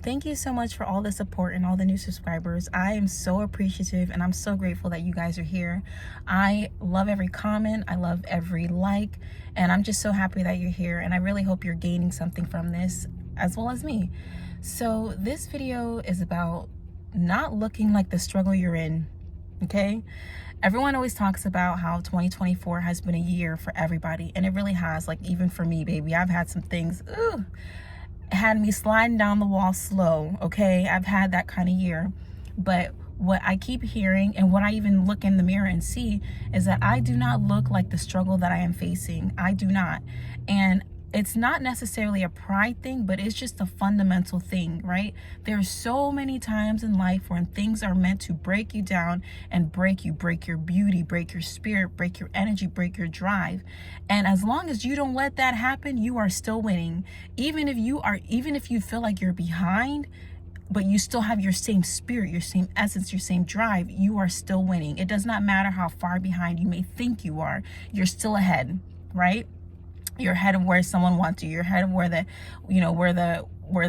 thank you so much for all the support and all the new subscribers. I am so appreciative and I'm so grateful that you guys are here. I love every comment, I love every like, and I'm just so happy that you're here, and I really hope you're gaining something from this as well as me. So this video is about not looking like the struggle you're in, okay? Everyone always talks about how 2024 has been a year for everybody, and it really has. Like, even for me, baby, I've had some things, had me sliding down the wall slow, okay? I've had that kind of year. But what I keep hearing, and what I even look in the mirror and see, is that I do not look like the struggle that I am facing. I do not. And it's not necessarily a pride thing, but it's just a fundamental thing, right? There's so many times in life when things are meant to break you down and break you, break your beauty, break your spirit, break your energy, break your drive. And as long as you don't let that happen, you are still winning. Even if you feel like you're behind, but you still have your same spirit, your same essence, your same drive, you are still winning. It does not matter how far behind you may think you are, you're still ahead, right? You're ahead of where someone wants you. You're ahead of where the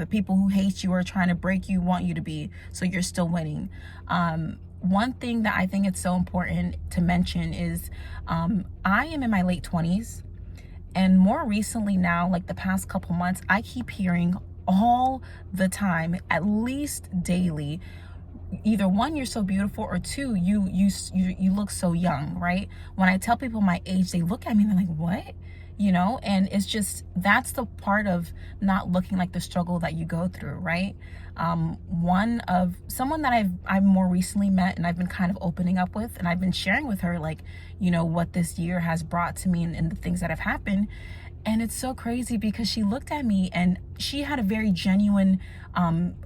people who hate you are trying to break you want you to be. So you're still winning. One thing that I think it's so important to mention is I am in my late 20s, and more recently now, like the past couple months, I keep hearing all the time, at least daily, either one, you're so beautiful, or two, you look so young, right? When I tell people my age, they look at me and they're like, what? And it's just, that's the part of not looking like the struggle that you go through, right? Someone that I've more recently met, and I've been kind of opening up with, and I've been sharing with her, like, what this year has brought to me and the things that have happened. And it's so crazy because she looked at me and she had a very genuine,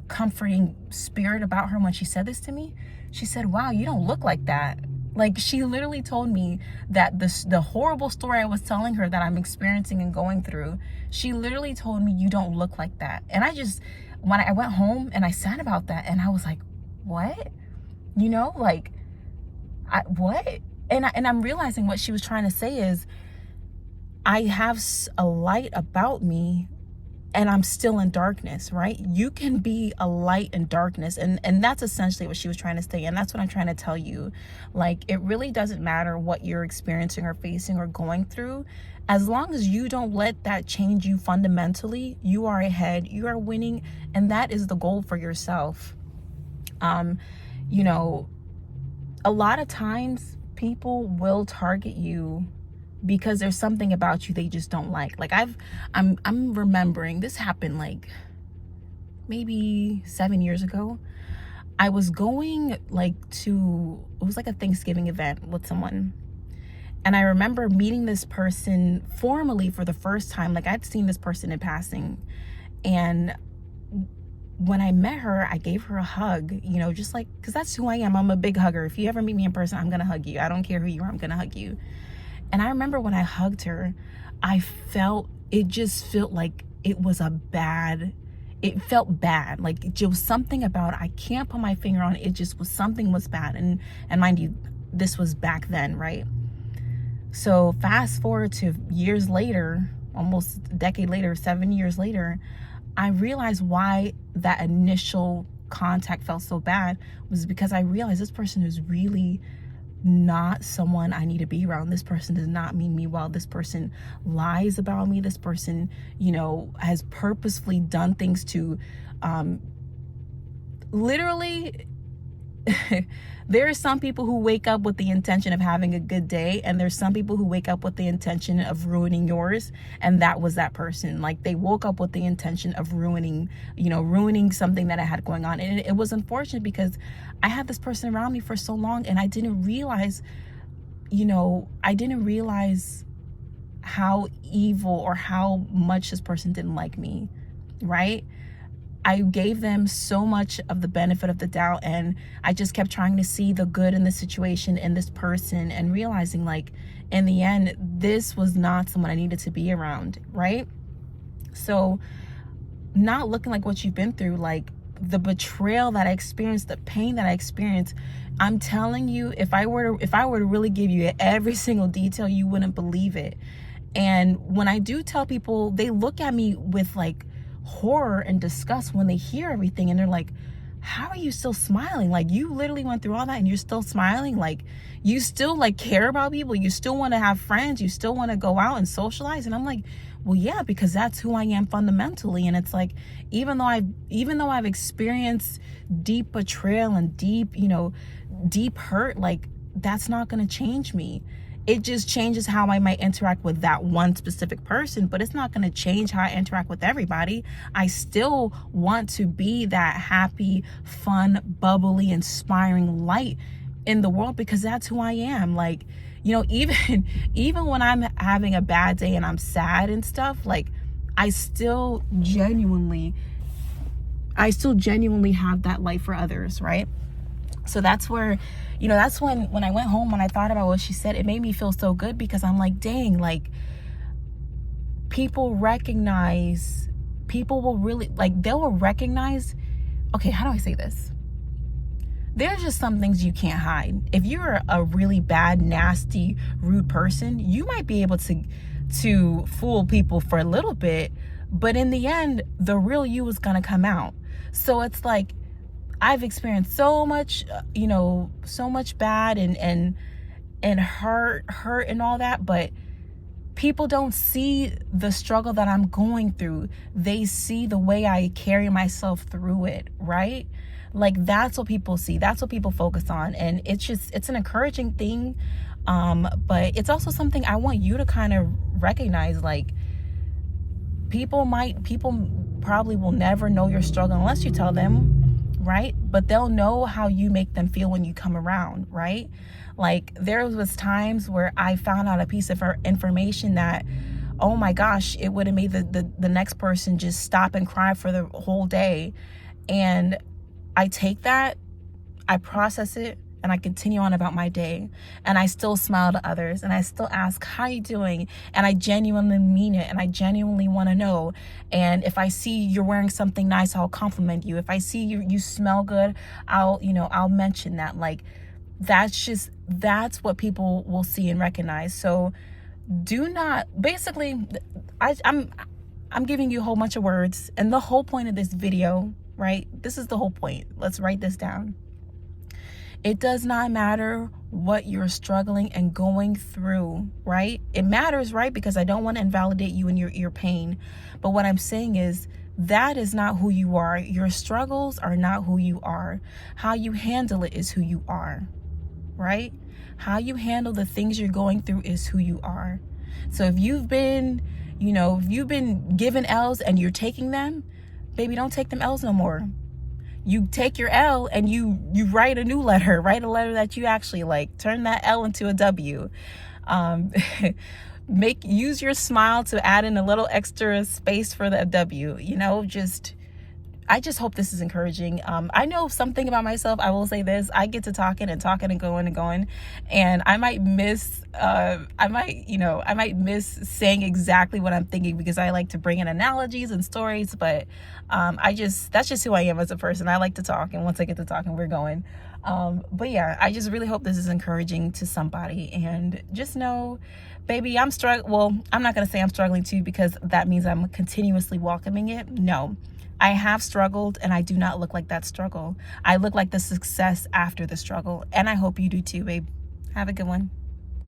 comforting spirit about her when she said this to me. She said, wow, you don't look like that. Like, she literally told me that the horrible story I was telling her that I'm experiencing and going through, she literally told me, you don't look like that. And when I went home and I sat about that, and I was like, what? What? And I'm realizing what she was trying to say is, I have a light about me and I'm still in darkness, right? You can be a light in darkness. And that's essentially what she was trying to say. And that's what I'm trying to tell you. Like, it really doesn't matter what you're experiencing or facing or going through. As long as you don't let that change you fundamentally, you are ahead, you are winning. And that is the goal for yourself. A lot of times people will target you because there's something about you they just don't like. Like, I'm remembering this happened like maybe 7 years ago. I was going it was like a Thanksgiving event with someone. And I remember meeting this person formally for the first time. Like, I'd seen this person in passing. And when I met her, I gave her a hug, just like, because that's who I am. I'm a big hugger. If you ever meet me in person, I'm going to hug you. I don't care who you are, I'm going to hug you. And I remember when I hugged her, it just felt like it felt bad. Like, it was something about it. I can't put my finger on it. It just was, something was bad. And mind you, this was back then, right? So fast forward to years later, almost a decade later, 7 years later, I realized why that initial contact felt so bad was because I realized this person is really not someone I need to be around. This person does not mean me well. This person lies about me. This person, has purposefully done things to, literally, there are some people who wake up with the intention of having a good day, and there's some people who wake up with the intention of ruining yours, and that was that person. Like, they woke up with the intention of ruining something that I had going on. And it was unfortunate because I had this person around me for so long, and I didn't realize how evil or how much this person didn't like me, right? I gave them so much of the benefit of the doubt, and I just kept trying to see the good in the situation, in this person, and realizing, like, in the end, this was not someone I needed to be around, right? So not looking like what you've been through, like the betrayal that I experienced, the pain that I experienced, I'm telling you, if I were to really give you every single detail, you wouldn't believe it. And when I do tell people, they look at me with like, horror and disgust when they hear everything and they're like, how are you still smiling? Like, you literally went through all that and you're still smiling. Like, you still like care about people, you still want to have friends, you still want to go out and socialize. And I'm like, well, yeah, because that's who I am fundamentally. And it's like, even though I've experienced deep betrayal and deep hurt, like, that's not going to change me. It just changes how I might interact with that one specific person, but it's not going to change how I interact with everybody. I still want to be that happy, fun, bubbly, inspiring light in the world, because that's who I am. Like, even when I'm having a bad day and I'm sad and stuff, like, I still genuinely have that light for others, right? So that's where, that's when I went home, when I thought about what she said, it made me feel so good, because I'm like, dang, like, people will really, like, they will recognize, okay, how do I say this? There's just some things you can't hide. If you're a really bad, nasty, rude person, you might be able to fool people for a little bit, but in the end, the real you is gonna come out. So it's like, I've experienced so much, so much bad and hurt and all that, but people don't see the struggle that I'm going through. They see the way I carry myself through it, right? Like, that's what people see. That's what people focus on. And it's an encouraging thing. But it's also something I want you to kind of recognize. Like, people probably will never know your struggle unless you tell them, right? But they'll know how you make them feel when you come around, right? Like, there was times where I found out a piece of information that, oh my gosh, it would have made the next person just stop and cry for the whole day. And I take that, I process it, and I continue on about my day. And I still smile to others, and I still ask, how you doing? And I genuinely mean it, and I genuinely want to know. And if I see you're wearing something nice, I'll compliment you. If I see you smell good, I'll mention that. Like, that's what people will see and recognize. So do not, basically, I'm giving you a whole bunch of words, and the whole point of this video, right? This is the whole point. Let's write this down. It does not matter what you're struggling and going through, right? It matters, right? Because I don't want to invalidate you and your pain. But what I'm saying is, that is not who you are. Your struggles are not who you are. How you handle it is who you are, right? How you handle the things you're going through is who you are. So if you've been given L's and you're taking them, baby, don't take them L's no more. You take your L and you write a new letter. Write a letter that you actually like. Turn that L into a W. Use your smile to add in a little extra space for the W. I just hope this is encouraging. I know something about myself. I will say this: I get to talking and going, and I might miss. I might miss saying exactly what I'm thinking, because I like to bring in analogies and stories. But that's just who I am as a person. I like to talk, and once I get to talking, we're going. But yeah, I just really hope this is encouraging to somebody, and just know, baby, I'm struggling. Well, I'm not gonna say I'm struggling too, because that means I'm continuously welcoming it. No. I have struggled, and I do not look like that struggle. I look like the success after the struggle, and I hope you do too, babe. Have a good one.